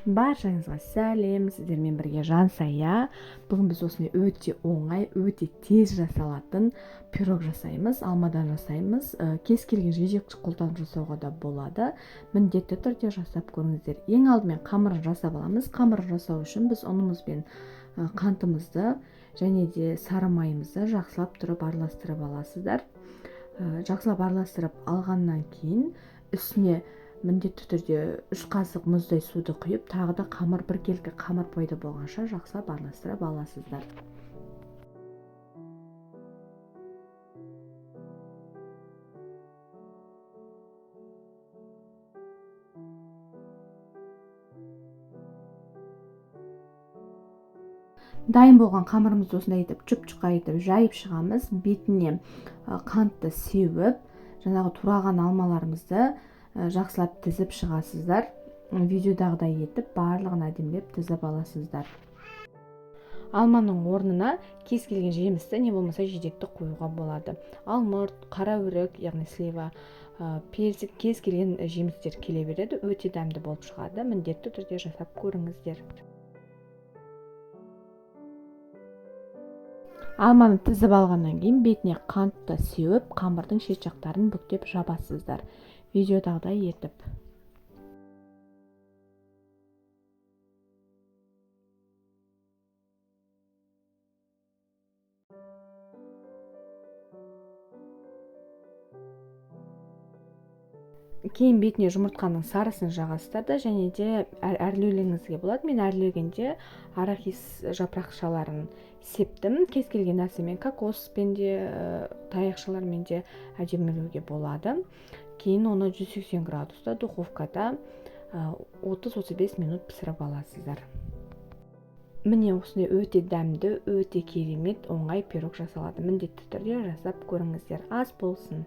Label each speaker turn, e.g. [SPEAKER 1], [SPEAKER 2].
[SPEAKER 1] Баршаңызға сәлем, сіздермен бірге Жансая. Бүгін біз осындай өте оңай, өте тез жасалатын пирог жасаймыз, алмадан жасаймыз. Кез келген жидекті қолданып жасауға да болады. Міндетті түрде жасап көріңіздер. Ең алдымен қамырын жасап аламыз. Қамырын жасау үшін біз ұнымыз бен қантымызды және де сары майымызды жақсылап тұрып араластырып аласыздар. Жақсылап араластырып алғаннан кейін үстіне міндетті түрде 3 қасық мұздай суды құйып, тағы да бір келкі қамыр пайда болғанша жақсылап араластырып аласыздар. Дайын болған қамырымызды осындай етіп жұп-жұқа етіп жайып шығамыз. Бетіне қантты сеуіп, жаңағы тураған алмаларымызды жақсылап тізіп шығасыздар. Видеодағыдай етіп барлығын әдемілеп тізіп аласыздар. Алманың орнына кез келген жемісті не болмаса жидекті қоюға болады. Алмұрт, қара өрік, яғни слива, персик, кез келген жемістер келе береді. Өте дәмді болып шығады. Міндетті түрде жасап көріңіздер. Алманы тізіп алғаннан кейін бетіне қантты сеуіп, қамырдың шет жақтарын бүктеп жабасыздар. Видеодағыдай етіп. Кейін бетіне жұмыртқаның сарысын жағасыздар да және де әрлеулеріңізге болады. Мен әрлегенде арахис жапырақшаларын септім. Кез келген нәрсемен, кокоспен де, таяқшалармен де әдемілеуге болады. Кейін оны 180 градуста духовкада 30-35 минут пісіріп аласыздар. Міне осындай өте дәмді, өте керемет, оңай пирог жасалады. Міндетті түрде жасап көріңіздер. Ас болсын.